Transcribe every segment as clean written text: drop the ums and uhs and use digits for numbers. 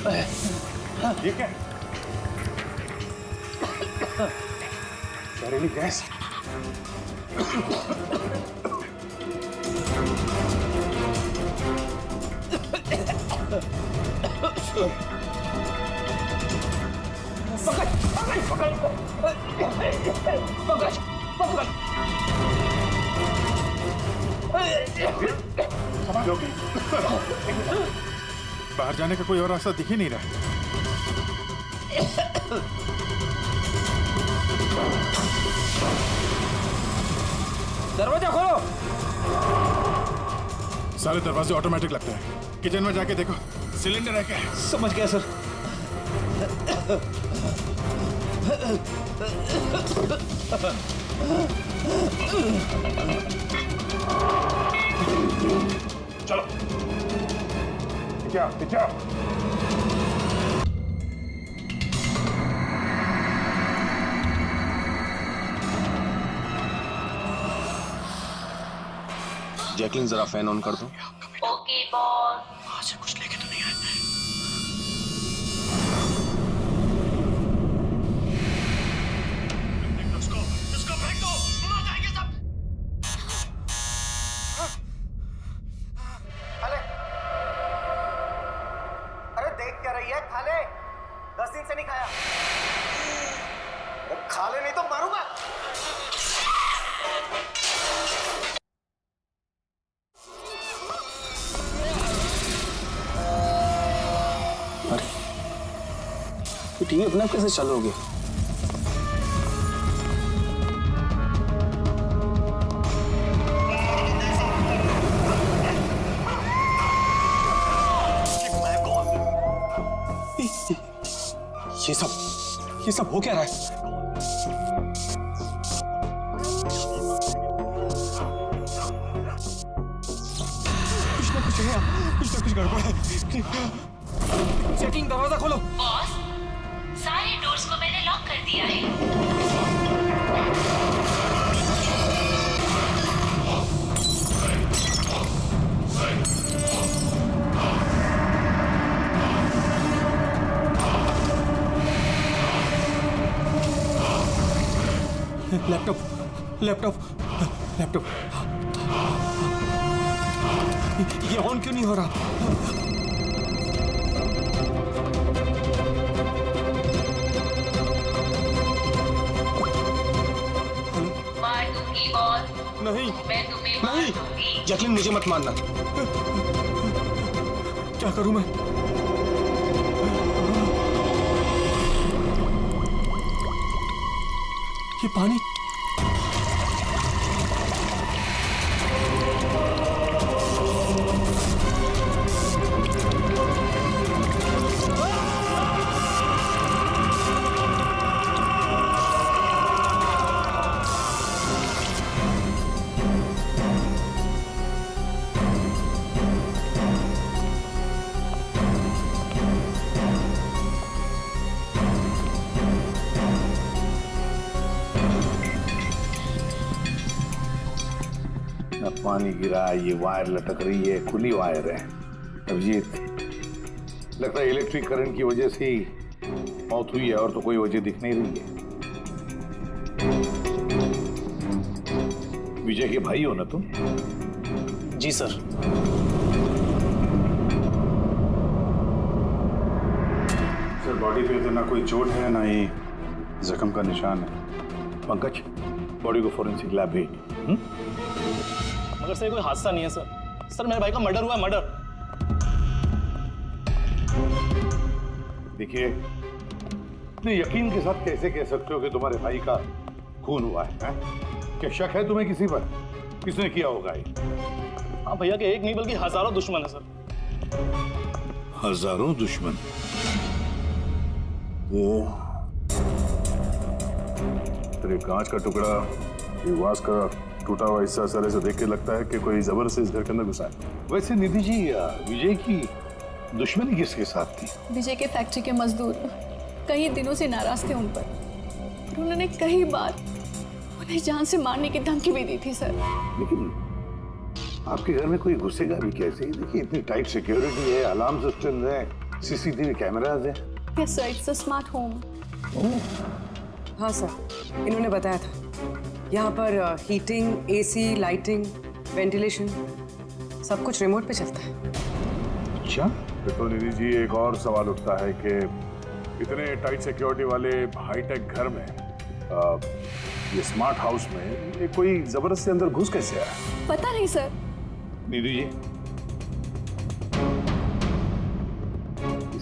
ठीक है, जहरीली गैस। बाहर जाने का कोई और रास्ता दिख ही नहीं रहा। दरवाजा खोलो। सारे दरवाजे ऑटोमेटिक लगते हैं। किचन में जाके देखो, सिलेंडर है क्या? समझ गया सर। चलो पीछे आओ। जैकलिन जरा फैन ऑन कर दो। Okay boss. वहां से कुछ लेके तो नहीं आए? इसको फेंक दो, मर जाएंगे सब। खाले, अरे देख क्या रही है? खाले, 10 दिन से नहीं खाया। अरे खाले नहीं तो मारूंगा। टीवी अपने आप कैसे चालू हो गया? ये सब हो क्या रहा है? कुछ ना कुछ गड़बड़ है। चेकिंग, दरवाजा खोलो। बॉस, सारे डोर्स को मैंने लॉक कर दिया है। लैपटॉप ये ऑन क्यों नहीं हो रहा? मार दूंगी बॉस, नहीं मैं तुम्हें मार नहीं, दूंगी। जैकलिन मुझे मत मारना। क्या करूं मैं? ये पानी पानी गिरा, ये वायर लटक रही है, खुली वायर है। अभिजीत, लगता है इलेक्ट्रिक करंट की वजह से ही मौत हुई है, और तो कोई वजह दिख नहीं रही है। विजय के भाई हो ना तुम? जी सर। सर, बॉडी पे तो ना कोई चोट है, ना ही जख्म का निशान है। पंकज, बॉडी को फोरेंसिक लैब भेज। मगर सर कोई हादसा नहीं है सर। सर मेरे भाई का मर्डर हुआ है, मर्डर। देखिए, इतने यकीन के साथ कैसे कह सकते हो कि तुम्हारे भाई का खून हुआ है? क्या शक है तुम्हें किसी पर? किसने किया होगा ये? हाँ भैया के एक नहीं बल्कि हजारों दुश्मन है सर। हजारों दुश्मन? ये तेरे कांच का टुकड़ा, ये वास का टूटा हुआ हिस्सा सर ऐसे देख के लगता है कि कोई जबर से इस घर के अंदर घुसा है। वैसे निधि जी, विजय की दुश्मनी किसके साथ थी? विजय के फैक्ट्री के मजदूर कई दिनों से नाराज थे उन पर। उन्होंने कई बार उन्हें जान से मारने की धमकी भी दी थी सर। लेकिन आपके घर में कोई घुसेगा भी कैसे? देखिए, इतनी टाइट सिक्योरिटी है, अलार्म सिस्टम है, सीसीटीवी कैमराज है। Yes sir, it's a smart home. हाँ सर, इन्होंने बताया था यहाँ पर हीटिंग, एसी, लाइटिंग, वेंटिलेशन सब कुछ रिमोट पे चलता है। अच्छा, तो निधि जी एक और सवाल उठता है कि इतने टाइट सिक्योरिटी वाले हाईटेक घर में ये स्मार्ट हाउस में ये कोई जबरदस्ती अंदर घुस कैसे आया? पता नहीं sir. Nidhi ji,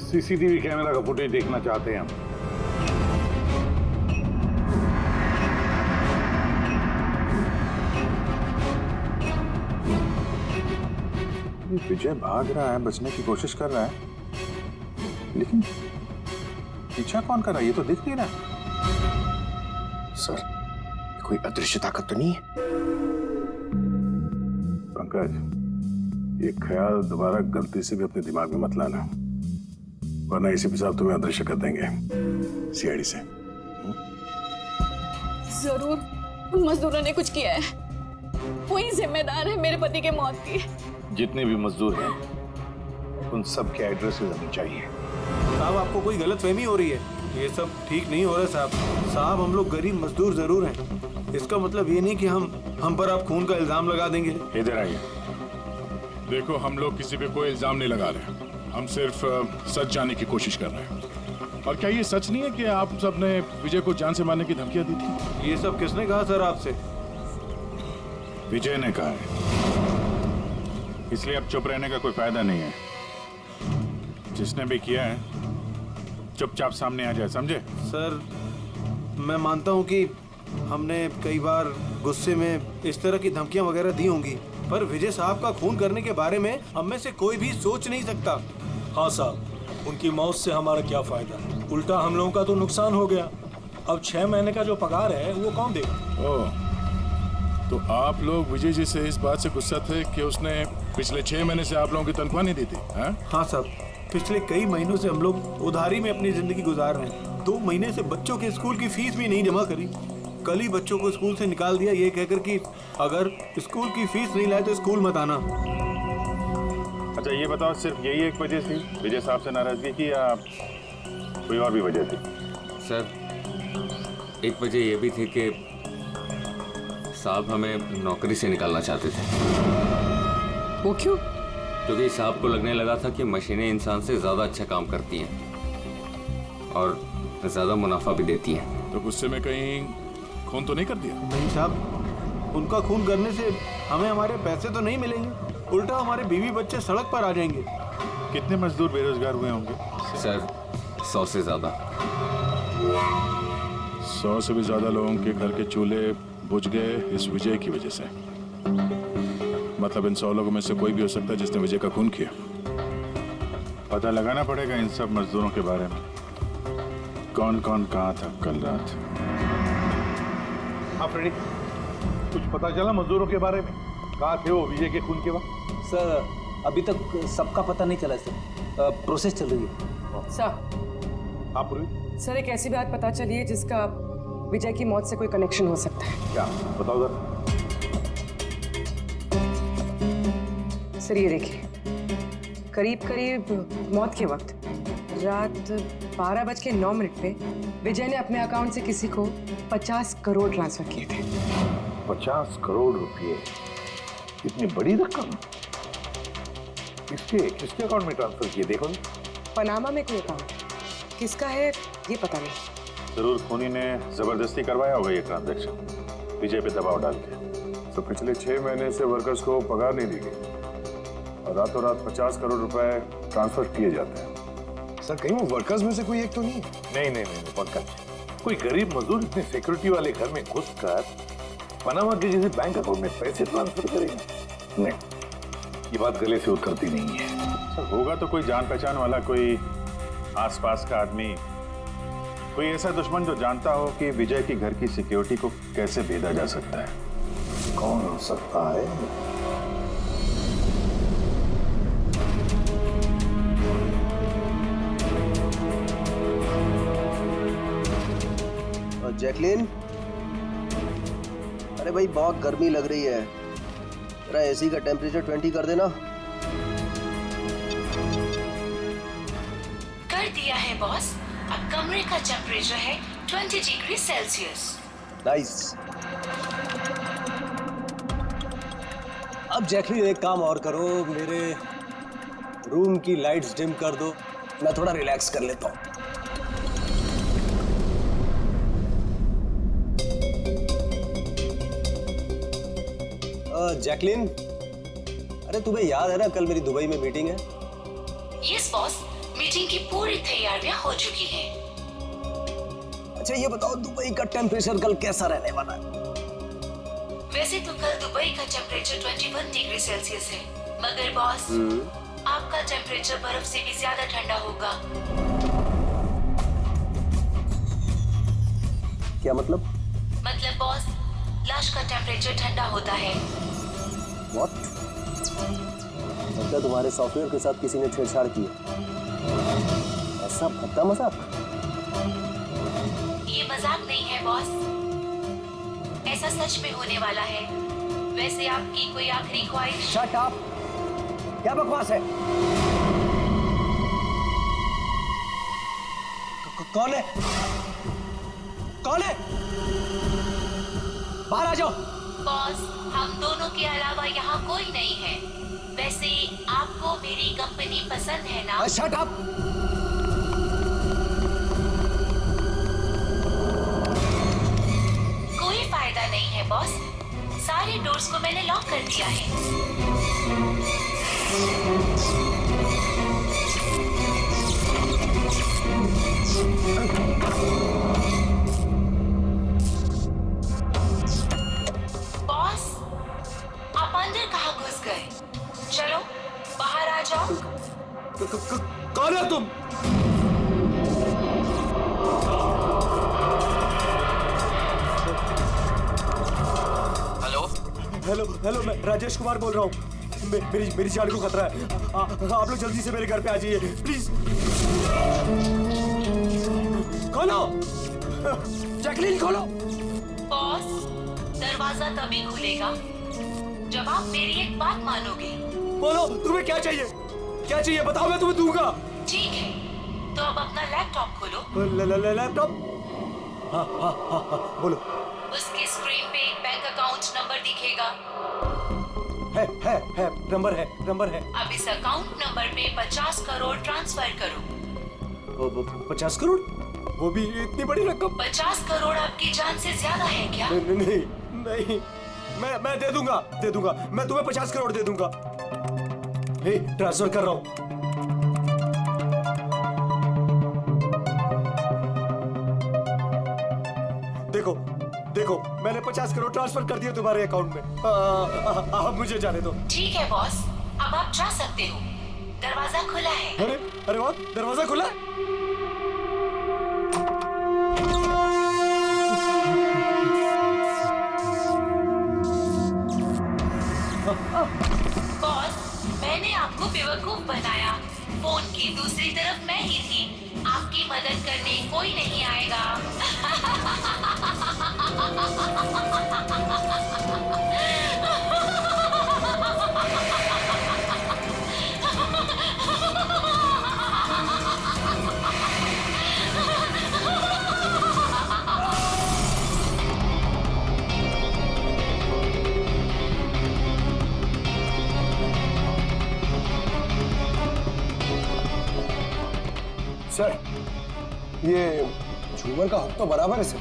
CCTV camera का फुटेज देखना चाहते हैं हम। विजय भाग रहा है, बचने की कोशिश कर रहा है, लेकिन पीछा कौन कर रहा है ये तो दिख नहीं रहा। सर, कोई अदृश्य ताकत तो नहीं है? पंकज, ये ख्याल दोबारा गलती से भी अपने दिमाग में मत लाना, वरना इसी साहब तुम्हें अदृश्य कर देंगे सीआईडी से। जरूर उन मजदूरों ने कुछ किया है, वही जिम्मेदार है मेरे पति के मौत की। जितने भी मजदूर हैं उन सब के एड्रेसेस हमें चाहिए। साहब, आपको कोई गलतफहमी हो रही है, ये सब ठीक नहीं हो रहा साहब। साहब, हम लोग गरीब मजदूर जरूर हैं, इसका मतलब ये नहीं कि हम पर आप खून का इल्जाम लगा देंगे। इधर आइए। देखो, हम लोग किसी पे कोई इल्जाम नहीं लगा रहे, हम सिर्फ सच जानने की कोशिश कर रहे हैं। और क्या ये सच नहीं है कि आप सबने विजय को जान से मारने की धमकियां दी थी? ये सब किसने कहा सर आपसे? विजय ने कहा है, इसलिए अब चुप रहने का कोई फायदा नहीं है। जिसने भी किया है चुपचाप सामने आ जाए, समझे? सर, मैं मानता हूँ कि हमने कई बार गुस्से में इस तरह की धमकियां वगैरह दी होंगी, पर विजय साहब का खून करने के बारे में हम में से कोई भी सोच नहीं सकता। हाँ साहब, उनकी मौत से हमारा क्या फायदा, उल्टा हम लोगों का तो नुकसान हो गया। अब 6 महीने का जो पगार है वो कौन देगा? ओह, तो आप लोग विजय जी से इस बात से गुस्सा थे कि उसने पिछले 6 महीने से आप लोगों की तनख्वाह नहीं दी थी? हाँ साहब, पिछले कई महीनों से हम लोग उधारी में अपनी जिंदगी गुजार रहे हैं। 2 महीने से बच्चों के स्कूल की फीस भी नहीं जमा करी। कल ही बच्चों को स्कूल से निकाल दिया ये कहकर कि अगर स्कूल की फीस नहीं लाए तो स्कूल मत आना। अच्छा ये बताओ, सिर्फ यही एक वजह थी विजय साहब से नाराजगी की या कोई और भी वजह थी? सर, एक वजह ये भी थी कि साहब हमें नौकरी से निकालना चाहते थे। वो क्यों? क्योंकि साहब को लगने लगा था कि मशीनें इंसान से ज़्यादा अच्छा काम करती हैं और ज़्यादा मुनाफा भी देती हैं। तो गुस्से में कहीं खून तो नहीं कर दिया? नहीं साहब, उनका खून करने से हमें हमारे पैसे तो नहीं मिलेंगे, उल्टा हमारे बीवी बच्चे सड़क पर आ जाएंगे। कितने मजदूर बेरोजगार हुए होंगे? सर, 100 से ज़्यादा। 100 से भी ज़्यादा लोगों के घर के चूल्हे बुझ गए इस विजय की वजह से। मतलब इन 100 लोगों में से कोई भी हो सकता है जिसने विजय का खून किया। पता लगाना पड़ेगा इन सब मजदूरों के बारे में, कौन कौन कहाँ था कल रात। हाँ फ्रेडी, कुछ पता चला मजदूरों के बारे में? कहाँ थे वो विजय के खून के वक्त? सर, अभी तक सबका पता नहीं चला सर, प्रोसेस चल रही है। सर, हाँ पूरी, सर एक ऐसी बात पता चली है जिसका विजय की मौत से कोई कनेक्शन हो सकता है। क्या बताओ जरा। सर ये देखिए, करीब करीब मौत के वक्त रात 12:09 पे विजय ने अपने अकाउंट से किसी को 50 करोड़ ट्रांसफर किए थे। 50 करोड़ रुपए, इतनी बड़ी रकम किसके अकाउंट में ट्रांसफर किए? देखो, पनामा में कोई अकाउंट, किसका है ये पता नहीं। जरूर खूनी ने जबरदस्ती करवाया होगा ये ट्रांजैक्शन, विजय पे दबाव डाल के। तो पिछले 6 महीने से वर्कर्स को पगार नहीं दी गई और रातों रात 50 करोड़ रुपए ट्रांसफर किए जाते हैं। सर, कहीं वो वर्कर्स में से कोई एक तो नहीं? नहीं, पंकज, कोई गरीब मजदूर इतने सिक्योरिटी वाले घर में घुसकर पनामा के जैसे बैंक अकाउंट में पैसे ट्रांसफर करेगा? नहीं, ये बात गले से उतरती नहीं है। सर, होगा तो कोई जान पहचान वाला, कोई आसपास का आदमी, कोई ऐसा दुश्मन जो जानता हो कि विजय के घर की सिक्योरिटी को कैसे भेदा जा सकता है। कौन हो सकता है? जैकलिन, अरे भाई बहुत गर्मी लग रही है, जरा एसी का टेम्परेचर 20 कर देना। कर दिया है बॉस। अब कमरे का टेम्परेचर है 20 डिग्री सेल्सियस। नाइस। अब जैकलीन एक काम और करो, मेरे रूम की लाइट्स डिम कर दो, मैं थोड़ा रिलैक्स कर लेता हूँ। जैकलीन, अरे तुम्हें याद है ना कल मेरी दुबई में मीटिंग है? यस बॉस, मीटिंग की पूरी तैयारियां हो चुकी हैं। अच्छा ये बताओ दुबई का टेम्परेचर कल कैसा रहने वाला है? वैसे तो कल दुबई का टेम्परेचर 21 डिग्री सेल्सियस है, मगर बॉस आपका टेम्परेचर बर्फ से भी ज्यादा ठंडा होगा। क्या मतलब? मतलब बॉस, लाश का टेम्परेचर ठंडा होता है। What? लगता है तुम्हारे सॉफ्टवेयर के साथ किसी ने छेड़छाड़ की है। ऐसा भद्दा मजाक? ये मजाक नहीं है बॉस, ऐसा सच में होने वाला है। वैसे आपकी कोई आखिरी ख्वाहिश? Shut up! क्या बकवास है? कौन है? कौन है? बाहर आ जाओ। बॉस, हम दोनों के अलावा यहाँ कोई नहीं है। वैसे आपको मेरी कंपनी पसंद है ना? Shut up! कोई फायदा नहीं है बॉस, सारे डोर्स को मैंने लॉक कर दिया है। बॉस, आप अंदर कहाँ घुस गए? चलो बाहर आ जाओ। कौन है तुम? हेलो हेलो, मैं राजेश कुमार बोल रहा हूँ। मेरी जान को खतरा है। आप लोग जल्दी से मेरे घर पे आ जाइए प्लीज। खोलो जैकलीन, खोलो। बॉस, दरवाजा तभी खुलेगा जब आप मेरी एक बात मानोगे। बोलो तुम्हें क्या चाहिए? क्या चाहिए बताओ, मैं तुम्हें दूंगा। ठीक है, तो अब अपना लैपटॉप खोलो। लैपटॉप? हाँ हाँ हाँ हाँ, बोलो। उसके स्क्रीन पे एक बैंक अकाउंट नंबर दिखेगा। है, नंबर है। अब इस अकाउंट नंबर पे 50 करोड़ ट्रांसफर करो। 50 करोड़? वो भी इतनी बड़ी रकम? 50 करोड़ आपकी जान से ज्यादा है क्या? नहीं, मैं दे दूंगा। मैं तुम्हें 50 करोड़ दे दूंगा। ट्रांसफर कर रहा हूँ। देखो मैंने 50 करोड़ ट्रांसफर कर दिए तुम्हारे अकाउंट में। अब मुझे जाने दो। ठीक है बॉस, अब आप जा सकते हो। दरवाजा खुला है। अरे वाह, दरवाजा खुला है। बॉस, मैंने आपको बेवकूफ बनाया। फोन की दूसरी तरफ मैं ही थी। आपकी मदद करने कोई नहीं आएगा। सर, ये झूमर का हक तो बराबर है सर।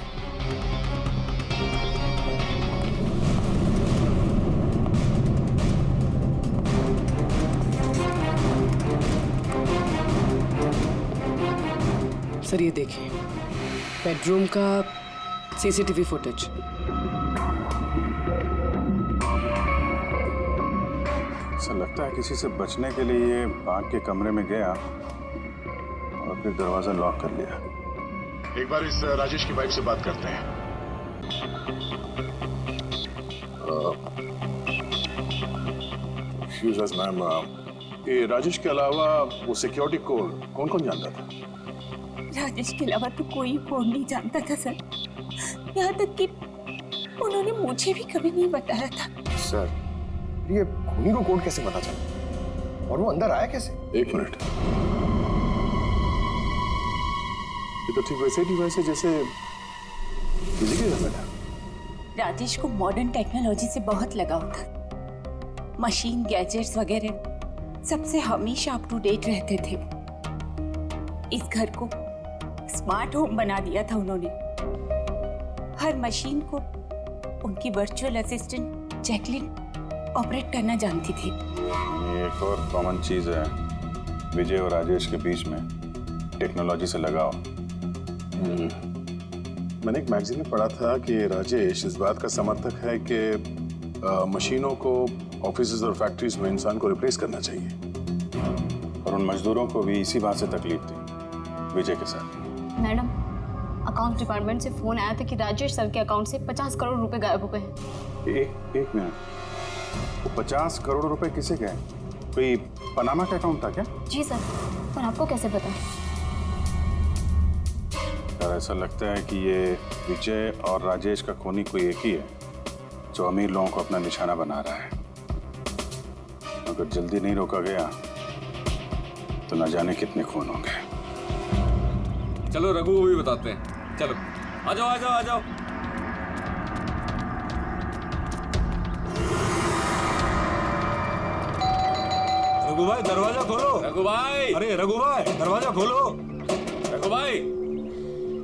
सर ये देखिए, बेडरूम का सीसीटीवी फुटेज। ऐसा लगता है किसी से बचने के लिए ये बाग के कमरे में गया और फिर दरवाजा लॉक कर लिया। एक बार इस राजेश की वाइफ से बात करते हैं। मैम, ये राजेश के अलावा वो सिक्योरिटी कोड कौन कौन जानता था? राजेश के अलावा तो कोई कोड नहीं जानता था सर। यहाँ तक कि उन्होंने मुझे भी कभी नहीं बताया था। सर, ये खूनी को कोड कैसे पता चला और वो अंदर आया कैसे? एक मिनट। ये तो ठीक वैसे डिवाइस है जैसे बिजली के घर में था। राजेश को मॉडर्न टेक्नोलॉजी से बहुत लगाव था। मशीन, गैजेट्स वगैरह सबसे हमेशा अप टू डेट रहते थे। इस घर को स्मार्ट होम बना दिया था उन्होंने। हर मशीन को उनकी वर्चुअल असिस्टेंट जैकलिन ऑपरेट करना जानती थी। ये एक और कॉमन चीज है विजय और राजेश के बीच में, टेक्नोलॉजी से लगाव। मैंने एक मैगजीन में पढ़ा था कि राजेश इस बात का समर्थक है कि मशीनों को ऑफिसेज और फैक्ट्रीज में इंसान को रिप्लेस करना चाहिए, और उन मजदूरों को भी इसी बात से तकलीफ थी विजय के साथ। मैडम, अकाउंट डिपार्टमेंट से फोन आया था कि राजेश सर के अकाउंट से 50 करोड़ रुपए गायब हो गए हैं। एक मिनट, वो 50 करोड़ रुपए किसे गए? कोई पनामा का अकाउंट था क्या? जी सर, पर आपको कैसे पता? यार ऐसा लगता है कि ये विजय और राजेश का खूनी कोई एक ही है जो अमीर लोगों को अपना निशाना बना रहा है। अगर जल्दी नहीं रोका गया तो न जाने कितने खून होंगे। चलो रघु को भी बताते हैं। चलो आ जाओ आ जाओ आ जाओ। रघु भाई दरवाजा खोलो। रघु भाई, अरे रघु भाई दरवाजा खोलो। रघु भाई,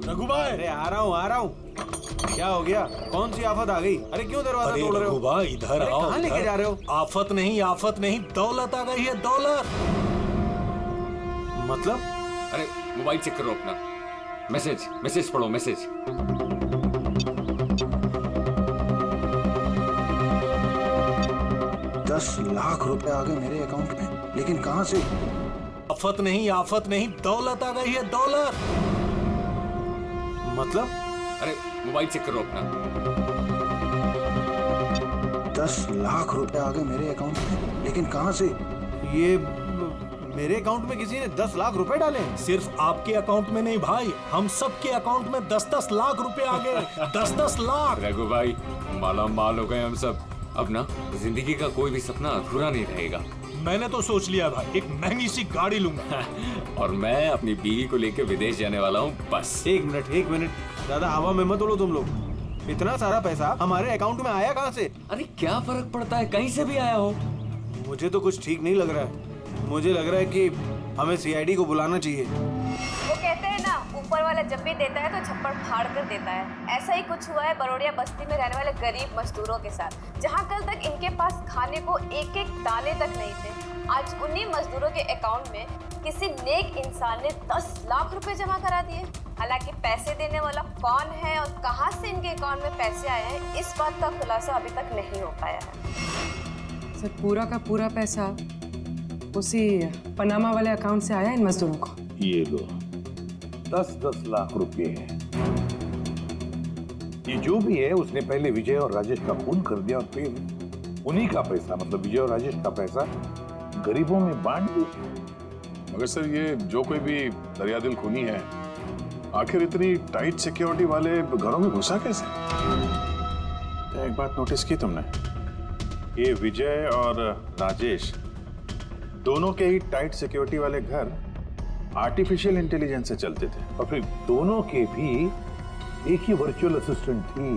रघु भाई, अरे आ रहा हूँ। क्या हो गया? कौन सी आफत आ गई? अरे क्यों दरवाजा तोड़ रहे हो? रघु भाई इधर आओ। कहाँ लेके जा रहे हो? आफत नहीं, दौलत आ गई है, दौलत। मतलब? अरे मोबाइल चेक करो अपना। मैसेज पढ़ो, मैसेज। 10 लाख रुपए आ गए मेरे अकाउंट में, लेकिन कहां से? आफत नहीं, दौलत आ गई है, दौलत। मतलब? अरे मोबाइल चेक करो अपना। 10 लाख रुपए आ गए मेरे अकाउंट में, लेकिन कहां से? ये मेरे अकाउंट में किसी ने 10 लाख रुपए डाले? सिर्फ आपके अकाउंट में नहीं भाई, हम सब के अकाउंट में 10-10 लाख रुपए आ गए। 10-10 लाख। रघु भाई माला माल हो गए हम सब। अब ना जिंदगी का कोई भी सपना अधूरा नहीं रहेगा। मैंने तो सोच लिया भाई, एक महंगी सी गाड़ी लूंगा। और मैं अपनी बीवी को लेकर विदेश जाने वाला हूँ बस। एक मिनट, ज्यादा हवा में मत उड़ो तुम लोग। इतना सारा पैसा हमारे अकाउंट में आया कहाँ से? अरे क्या फर्क पड़ता है, कहीं से भी आया हो। मुझे तो कुछ ठीक नहीं लग रहा है। मुझे लग रहा है कि हमें सीआईडी को बुलाना चाहिए। वो कहते हैं ना, ऊपर वाला जब भी देता है तो छप्पड़ फाड़ कर देता है। ऐसा ही कुछ हुआ है बरोड़िया बस्ती में रहने वाले गरीब मजदूरों के साथ, जहां कल तक इनके पास खाने को एक दाने तक नहीं थे। आज उन्हीं मजदूरों के अकाउंट में किसी नेक इंसान ने 10 लाख रुपए जमा करा दिए। हालांकि पैसे देने वाला कौन है और कहां से इनके अकाउंट में पैसे आए हैं, इस बात का खुलासा अभी तक नहीं हो पाया है। सर, पूरा का पूरा पैसा उसी पनामा वाले अकाउंट से आया इन मजदूरों को। ये लो 10-10 लाख रुपए हैं। ये जो भी है उसने पहले विजय और राजेश का खून कर दिया, और फिर उन्हीं का पैसा, मतलब विजय और राजेश का पैसा गरीबों में बांट दिया। मगर सर ये जो कोई भी दरियादिल खूनी है, आखिर इतनी टाइट सिक्योरिटी वाले घरों में घुसा कैसे? तो एक बात नोटिस की तुमने, ये विजय और राजेश दोनों के ही टाइट सिक्योरिटी वाले घर आर्टिफिशियल इंटेलिजेंस से चलते थे, और फिर दोनों के भी एक ही वर्चुअल असिस्टेंट थी,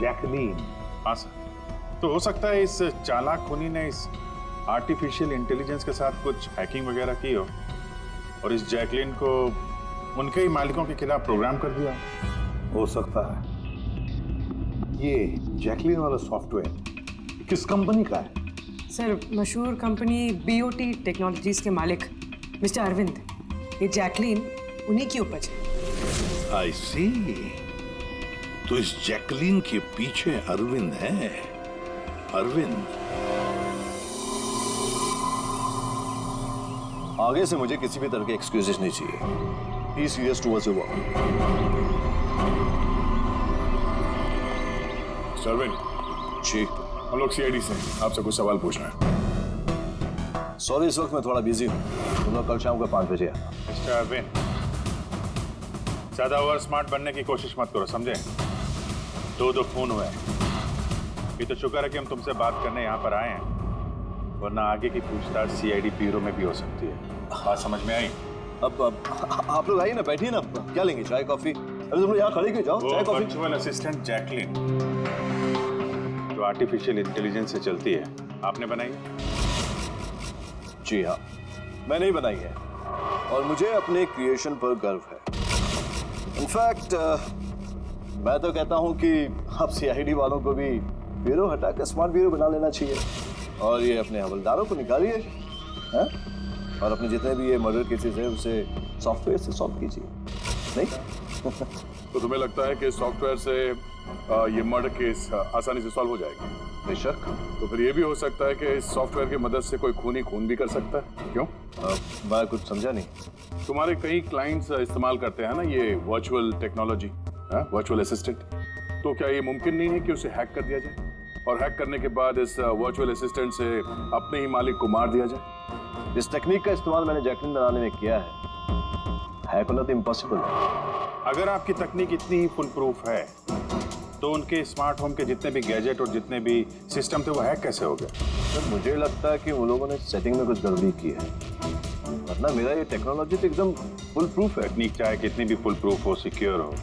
जैकलीन। हाँ सर, तो हो सकता है इस चालाक खूनी ने इस आर्टिफिशियल इंटेलिजेंस के साथ कुछ हैकिंग वगैरह की हो और इस जैकलीन को उनके ही मालिकों के खिलाफ प्रोग्राम कर दिया। हो सकता है। ये जैकलीन वाला सॉफ्टवेयर किस कंपनी का है? सर, मशहूर कंपनी बीओटी टेक्नोलॉजीज के मालिक मिस्टर अरविंद। ये जैकलीन उन्हीं की उपज है। आई सी। तो इस जैकलीन के पीछे अरविंद है। अरविंद, आगे से मुझे किसी भी तरह के एक्सक्यूजेस नहीं चाहिए। He is serious towards your work. Arvind ji, हम लोग सीआईडी से आपसे कुछ सवाल पूछना है। सॉरी, इस वक्त मैं थोड़ा बिजी हूँ। तुम लोग कल शाम को 5 बजे आना। मिस्टर अरविंद, ज्यादा ओवर स्मार्ट बनने की कोशिश मत करो, समझे? 2 खून हुए। ये तो शुक्र है कि हम तुमसे बात करने यहाँ पर आए हैं, वरना आगे की पूछताछ सीआईडी ब्यूरो में भी हो सकती है। बात समझ में आई? अब आप लोग आइए ना, बैठिए ना, क्या लेंगे, चाय कॉफी? अरे तुम लोग यहाँ खड़े क्यों, जाओ चाय कॉफी। वर्चुअल असिस्टेंट जैकलिन जो आर्टिफिशियल इंटेलिजेंस से चलती है, आपने बनाई? जी हाँ, मैंने ही बनाई है और मुझे अपने क्रिएशन पर गर्व है। इनफैक्ट मैं तो कहता हूँ कि आप सीआईडी वालों को भी ब्यूरो हटा के स्मार्ट ब्यूरो बना लेना चाहिए और ये अपने हवलदारों को निकालिए, हैं? और अपने जितने भी ये मर्डर केसेस है उसे सॉफ्टवेयर से सॉल्व कीजिए, नहीं? तो तुम्हें लगता है कि सॉफ्टवेयर से ये मर्डर केस आसानी से सॉल्व हो जाएगा? बेशक। तो फिर ये भी हो सकता है कि इस सॉफ्टवेयर की मदद से कोई खूनी खून भी कर सकता है। क्यों? मैं कुछ समझा नहीं। तुम्हारे कई क्लाइंट्स इस्तेमाल करते हैं ना ये वर्चुअल टेक्नोलॉजी, वर्चुअल असिस्टेंट। तो क्या ये मुमकिन नहीं है कि उसे हैक कर दिया जाए और हैक करने के बाद इस वर्चुअल असिस्टेंट से अपने ही मालिक को मार दिया जाए? इस टेक्निक का इस्तेमाल मैंने जैकलिन बनाने में किया है, हैक होना तो इम्पॉसिबल है। अगर आपकी तकनीक इतनी फुल प्रूफ है तो उनके स्मार्ट होम के जितने भी गैजेट और जितने भी सिस्टम थे वो हैक कैसे हो गए? सर मुझे लगता है कि वो लोगों ने सेटिंग में कुछ गड़बड़ी की है, वरना मेरा ये टेक्नोलॉजी तो एकदम फुल प्रूफ है। तकनीक चाहे कितनी भी फुल प्रूफ हो, सिक्योर हो,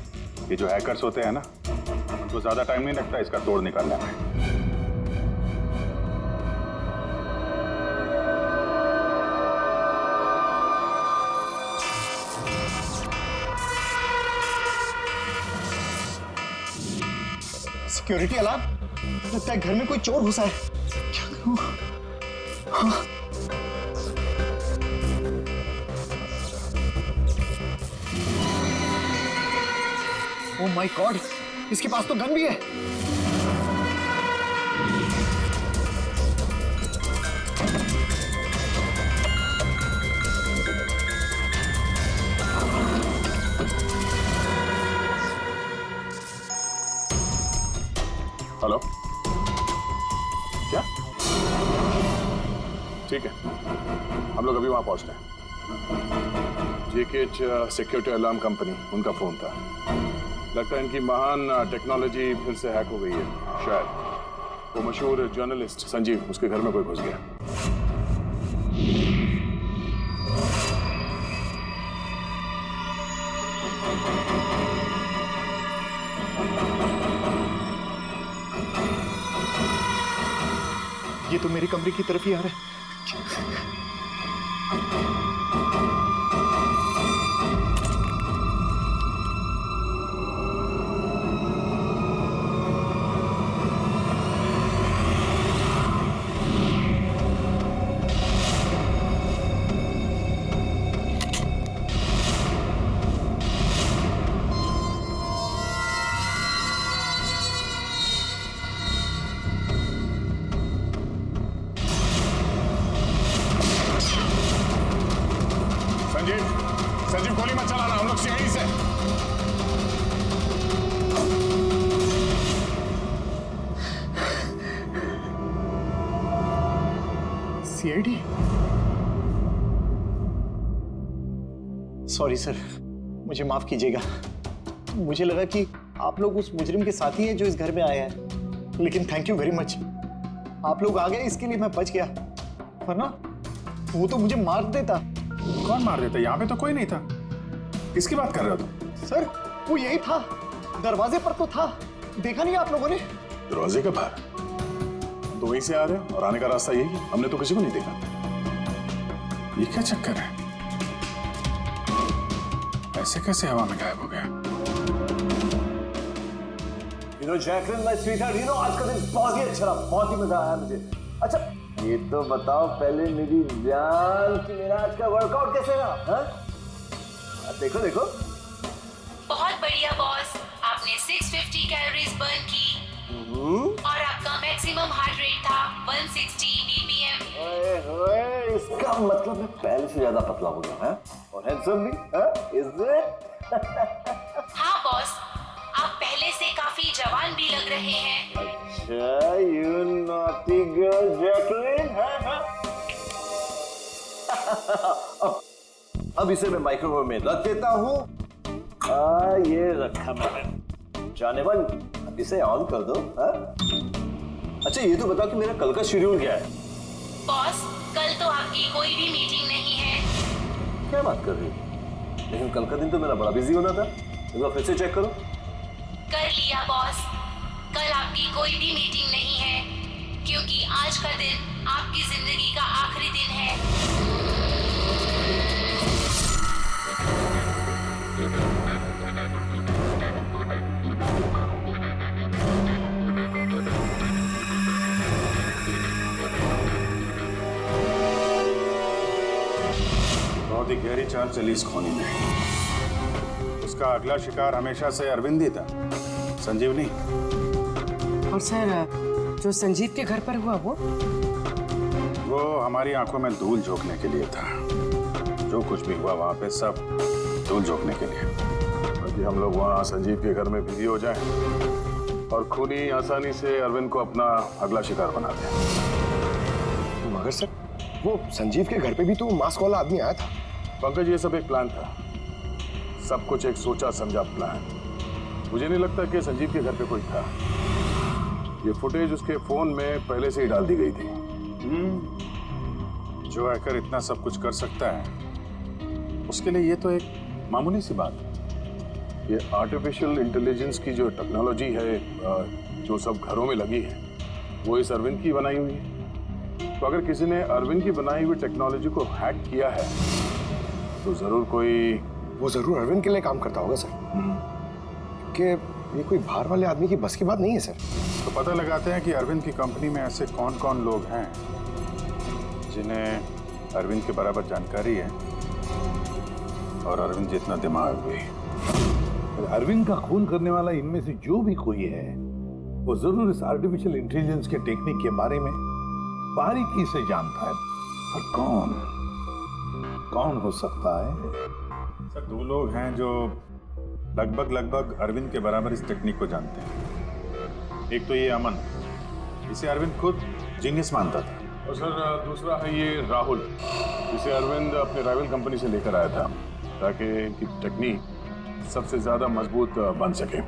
ये जो हैकर्स होते हैं ना, उनको ज्यादा टाइम नहीं लगता इसका तोड़ निकालने में। सिक्योरिटी अलार्म, लगता है घर में कोई चोर घुसा है। क्या करूं? हाँ। ओह माय गॉड, इसके पास तो गन भी है। हेलो, क्या? ठीक है, हम लोग अभी वहां पहुंच रहे हैं। जेकेएच सिक्योरिटी अलार्म कंपनी, उनका फोन था। लगता है इनकी महान टेक्नोलॉजी फिर से हैक हो गई है। शायद वो मशहूर जर्नलिस्ट संजीव, उसके घर में कोई घुस गया। ये तो मेरे कमरे की तरफ ही आ रहा है। संजीव गोली मत चलाना, हम लोग सीआईडी से। सीआईडी? सॉरी सर, मुझे माफ कीजिएगा। मुझे लगा कि आप लोग उस मुजरिम के साथी हैं जो इस घर में आए हैं, लेकिन थैंक यू वेरी मच, आप लोग आ गए, इसके लिए मैं बच गया, वरना वो तो मुझे मार देता। कौन मार देता? यहाँ पे तो कोई नहीं था। किसकी बात कर रहे हो तुम? सर वो यही था, दरवाजे पर तो था, देखा नहीं आप लोगों ने? दरवाजे के बाहर तो वहीं से आ रहे हैं और आने का रास्ता यही है, हमने तो किसी को नहीं देखा। ये क्या चक्कर है? ऐसे कैसे हवा में गायब हो गया? जैकलिन माय स्वीटहार्ट, आज का दिन बहुत ही अच्छा रहा, बहुत ही मजा आया मुझे। अच्छा ये तो बताओ पहले मेरी जान कि मेरा आज का वर्कआउट कैसे रहा? देखो देखो। बहुत बढ़िया बॉस, आपने 650 कैलोरीज बर्न की और आपका मैक्सिमम हार्ट रेट था 160 बीपीएम। ओए, इसका मतलब मैं पहले से ज्यादा पतला हो गया है और हैंडसम भी, इज इट? हाँ बॉस, आप पहले से काफी जवान भी लग रहे हैं। अच्छा, यू नॉटी गर्ल जैकलिन। अब इसे मैं माइक्रोवेव में रख देता हूँ। ये रखा मैंने। जाने मन, अब इसे ऑन कर दो। अच्छा ये तो बताओ कि मेरा कल का शेड्यूल क्या है? बॉस, कल तो आपकी कोई भी मीटिंग नहीं है। क्या बात कर रही हो? लेकिन कल का दिन तो मेरा बड़ा बिजी होना था। एक बार फिर से चेक करो। कर लिया बॉस। कल आपकी कोई भी मीटिंग नहीं है, क्योंकि आज का दिन आपकी जिंदगी का आखिरी दिन है। बहुत ही गहरी चाल चली इस खोनी में। उसका अगला शिकार हमेशा से अरविंद ही था, संजीव नहीं। और सर, जो संजीव के घर पर हुआ वो हमारी आंखों में धूल झोंकने के लिए था। जो कुछ भी हुआ वहां पे सब धूल झोंकने के लिए, ताकि हम लोग वहां संजीव के घर में बिजी हो जाएं और खूनी आसानी से अरविंद को अपना अगला शिकार बना दें। मगर सर, वो संजीव के घर पे भी तो मास्क वाला आदमी आया था। पंकज, ये सब एक प्लान था, सब कुछ एक सोचा समझा प्लान। मुझे नहीं लगता कि संजीव के घर पे कोई था। ये फुटेज उसके फोन में पहले से ही डाल दी गई थी। जो हैकर इतना सब कुछ कर सकता है, उसके लिए ये तो एक मामूली सी बात है। ये आर्टिफिशियल इंटेलिजेंस की जो टेक्नोलॉजी है, जो सब घरों में लगी है, वो इस अरविंद की बनाई हुई है। तो अगर किसी ने अरविंद की बनाई हुई टेक्नोलॉजी को हैक किया है, तो जरूर वो जरूर अरविंद के लिए काम करता होगा सर। कि ये कोई बाहर वाले आदमी की बस की बात नहीं है सर। तो पता लगाते हैं कि अरविंद की कंपनी में ऐसे कौन कौन लोग हैं जिन्हें अरविंद के बराबर जानकारी है और अरविंद जितना दिमाग भी। अरविंद का खून करने वाला इनमें से जो भी कोई है, वो जरूर इस आर्टिफिशियल इंटेलिजेंस के टेक्निक के बारे में बारीकी से जानता है। पर कौन हो सकता है? सर, दो लोग हैं जो लगभग अरविंद के बराबर इस टेक्निक को जानते हैं। एक तो ये अमन, इसे अरविंद खुद जीनियस मानता था, और सर दूसरा है ये राहुल, जिसे अरविंद अपने राइवल कंपनी से लेकर आया था ताकि इनकी टेक्निक सबसे ज्यादा मजबूत बन सके।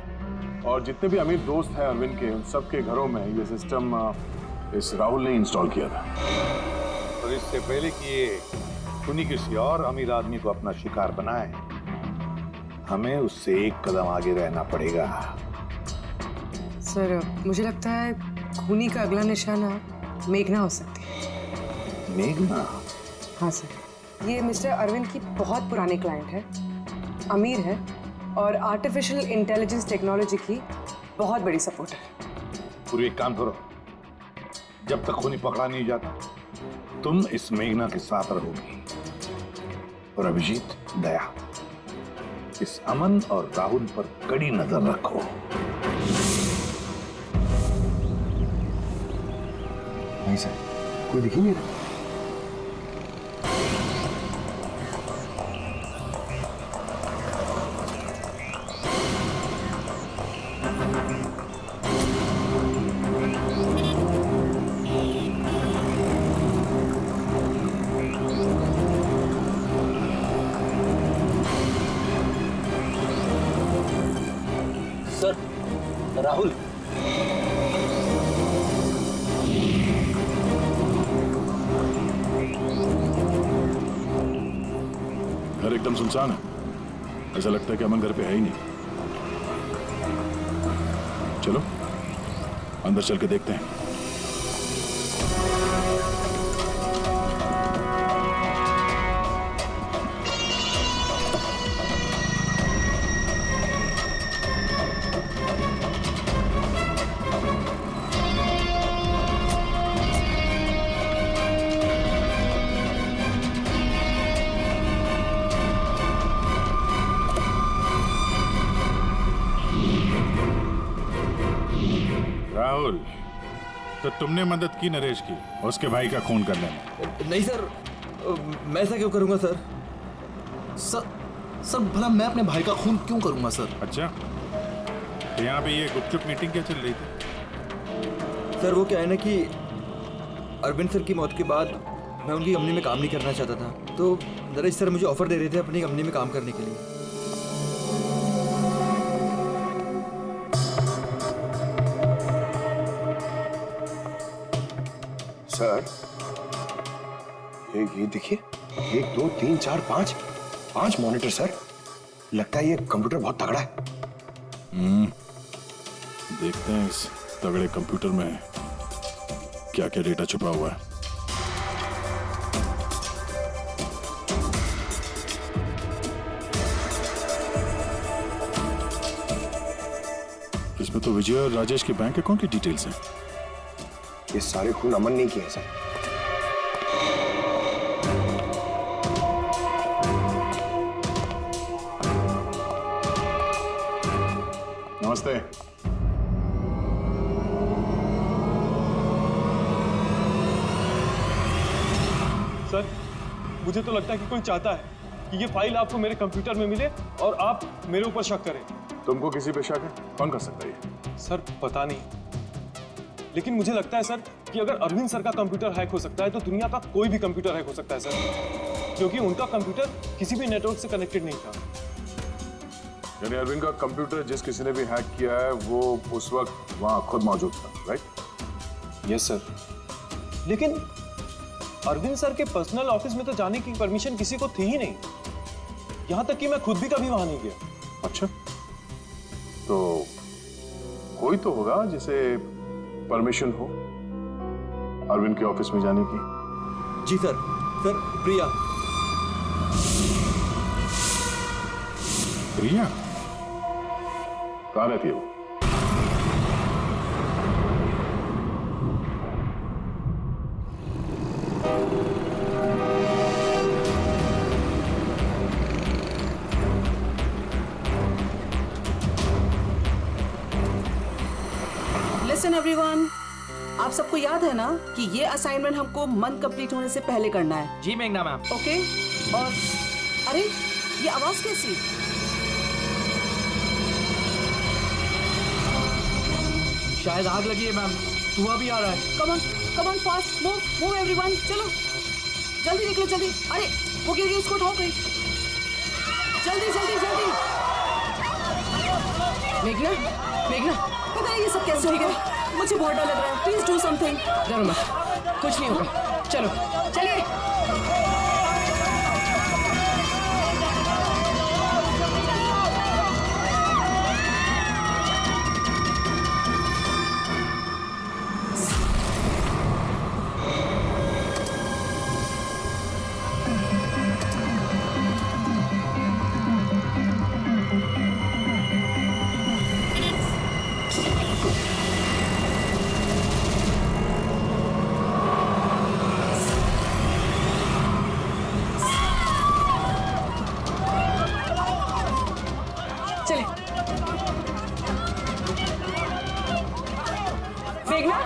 और जितने भी अमीर दोस्त हैं अरविंद के, उन सबके घरों में ये सिस्टम इस राहुल ने इंस्टॉल किया था। और इससे पहले कि ये खूनी किसी और अमीर आदमी को अपना शिकार बनाए, हमें उससे एक कदम आगे रहना पड़ेगा। सर, मुझे लगता है खूनी का अगला निशाना मेघना हो सकती है। मेघना? हाँ सर, ये मिस्टर अरविंद की बहुत पुरानी क्लाइंट है, अमीर है और आर्टिफिशियल इंटेलिजेंस टेक्नोलॉजी की बहुत बड़ी सपोर्टर। पूरी एक काम करो, जब तक खूनी पकड़ा नहीं जाता, तुम इस मेघना के साथ रहोगी। और अभिजीत, दया, इस अमन और राहुल पर कड़ी नजर रखो। नहीं सर, कोई दिख ही नहीं रहा। सर, राहुल। घर एकदम सुनसान है, ऐसा लगता है कि अमन घर पे है ही नहीं। चलो अंदर चल के देखते हैं। राहुल, तो तुमने मदद की नरेश की उसके भाई का खून करने में? नहीं सर, मैं ऐसा क्यों करूंगा सर? सर भला मैं अपने भाई का खून क्यों करूंगा सर? अच्छा, तो यहाँ पे ये गुपचुप मीटिंग क्या चल रही थी? सर वो क्या है ना कि अरविंद सर की मौत के बाद मैं उनकी कंपनी में काम नहीं करना चाहता था, तो नरेश सर मुझे ऑफर दे रहे थे अपनी कंपनी में काम करने के लिए। सर, ये देखिए, 1 2 3 4 5 5 मॉनिटर सर। लगता है ये कंप्यूटर बहुत तगड़ा है। देखते हैं इस तगड़े कंप्यूटर में क्या क्या डेटा छुपा हुआ है। इसमें तो विजय और राजेश के बैंक अकाउंट की डिटेल्स हैं। ये सारे खून अमन नहीं किए सर। नमस्ते। सर, मुझे तो लगता है कि कोई चाहता है कि ये फाइल आपको मेरे कंप्यूटर में मिले और आप मेरे ऊपर शक करें। तुमको किसी पे शक है? कौन कर सकता है ये? सर पता नहीं, लेकिन मुझे लगता है सर कि अगर अरविंद सर का कंप्यूटर हैक हो सकता है तो दुनिया का कोई भी कंप्यूटर हैक हो सकता है सर, क्योंकि उनका कंप्यूटर किसी भी नेटवर्क से कनेक्टेड नहीं था। यानी अरविंद का कंप्यूटर जिस किसी ने भी हैक किया है वो उस वक्त वहां खुद मौजूद था, राइट? यस सर, लेकिन अरविंद सर के पर्सनल ऑफिस में तो जाने की परमिशन किसी को थी ही नहीं, यहां तक कि मैं खुद भी कभी वहां नहीं गया। अच्छा, तो कोई तो होगा जिसे परमिशन हो अरविंद के ऑफिस में जाने की। जी सर। सर, प्रिया। प्रिया कहाँ रहती है वो? लिसन एवरीवन, आप सबको याद है ना कि ये असाइनमेंट हमको मंथ कंप्लीट होने से पहले करना है। जी मेघना मैम। ओके, और अरे ये आवाज कैसी? शायद आग लगी है मैम, धुआं भी आ रहा है। Come on fast, move everyone, चलो जल्दी निकलो जल्दी। अरे वो गिर गई, उसको उठाओ कोई, जल्दी जल्दी जल्दी। मेघना, मेघना, पता नहीं ये सब कैसे हो गया, मुझे बहुत डर लग रहा है। Please do something. डरो मत, कुछ नहीं होगा, चलो चलिए। मेघना,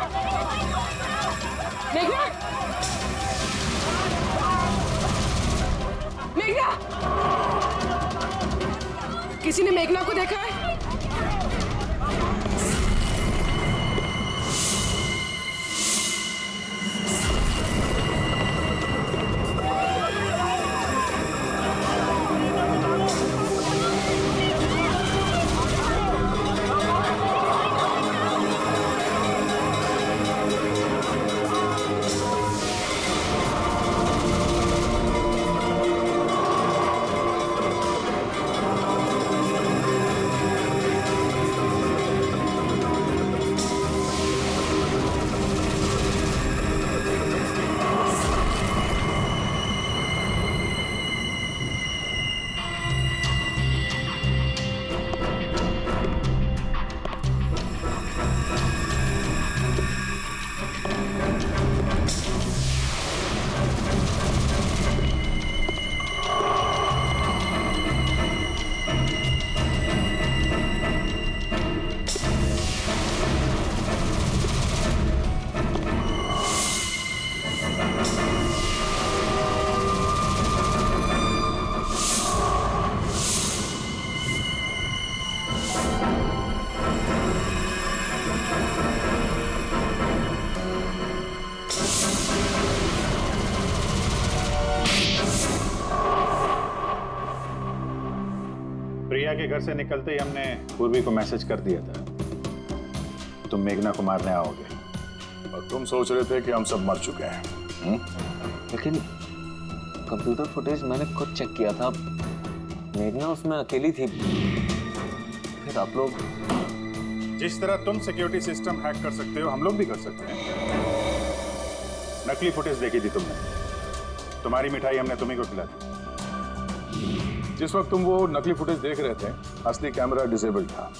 मेघना, मेघना, किसी ने मेघना को देखा है? प्रिया के घर से निकलते ही हमने पूर्वी को मैसेज कर दिया था तुम मेघना को मारने आओगे, और तुम सोच रहे थे कि हम सब मर चुके हैं। लेकिन कंप्यूटर फुटेज मैंने खुद चेक किया था, मेघना उसमें अकेली थी। फिर आप लोग जिस तरह तुम सिक्योरिटी सिस्टम हैक कर सकते हो, हम लोग भी कर सकते हैं। नकली फुटेज देखी थी तुमने, तुम्हारी मिठाई हमने तुम्ही को खिलाई। जिस वक्त तुम वो नकली फुटेज देख रहे थे, असली कैमरा डिसेबल था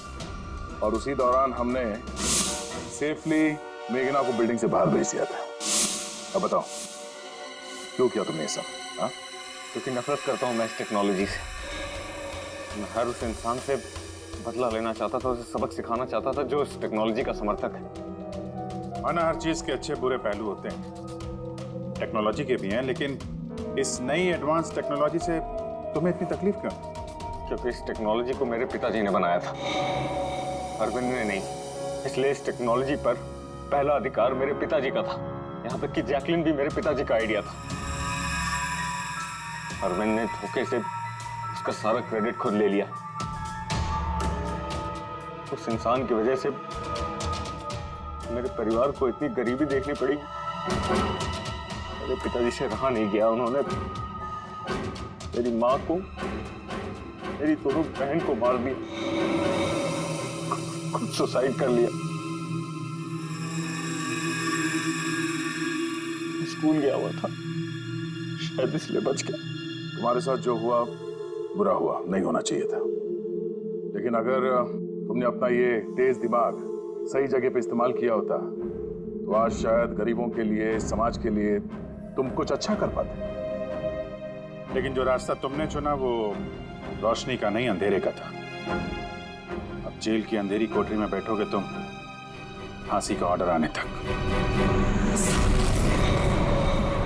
और उसी दौरान हमने सेफली मेघना को बिल्डिंग से बाहर भेज दिया था। अब बताओ क्यों किया तुमने ये सब? हाँ, क्योंकि नफरत करता हूँ मैं इस टेक्नोलॉजी से। मैं हर उस इंसान से बदला लेना चाहता था, उसे सबक सिखाना चाहता था जो इस टेक्नोलॉजी का समर्थक है। माना हर चीज के अच्छे बुरे पहलू होते हैं, टेक्नोलॉजी के भी हैं, लेकिन इस नई एडवांस टेक्नोलॉजी से तुम्हें इतनी तकलीफ क्यों? क्योंकि इस टेक्नोलॉजी को मेरे पिताजी ने बनाया था, अरविंद ने नहीं। इसलिए इस टेक्नोलॉजी पर पहला अधिकार मेरे पिताजी का था। यहाँ तक कि जैकलिन भी मेरे पिताजी का आइडिया था। अरविंद ने धोखे से उसका सारा क्रेडिट खुद ले लिया। उस इंसान की वजह से मेरे परिवार को इतनी गरीबी देखनी पड़ी। मेरे पिताजी से रहा नहीं गया, उन्होंने मेरी माँ को, मेरी दोनों बहन को मार दिया, खुद सुसाइड कर लिया। स्कूल गया हुआ था, शायद इसलिए बच गया। तुम्हारे साथ जो हुआ बुरा हुआ, नहीं होना चाहिए था। लेकिन अगर तुमने अपना ये तेज दिमाग सही जगह पे इस्तेमाल किया होता तो आज शायद गरीबों के लिए, समाज के लिए तुम कुछ अच्छा कर पाते। लेकिन जो रास्ता तुमने चुना वो रोशनी का नहीं, अंधेरे का था। अब जेल की अंधेरी कोठरी में बैठोगे तुम, फांसी का ऑर्डर आने तक।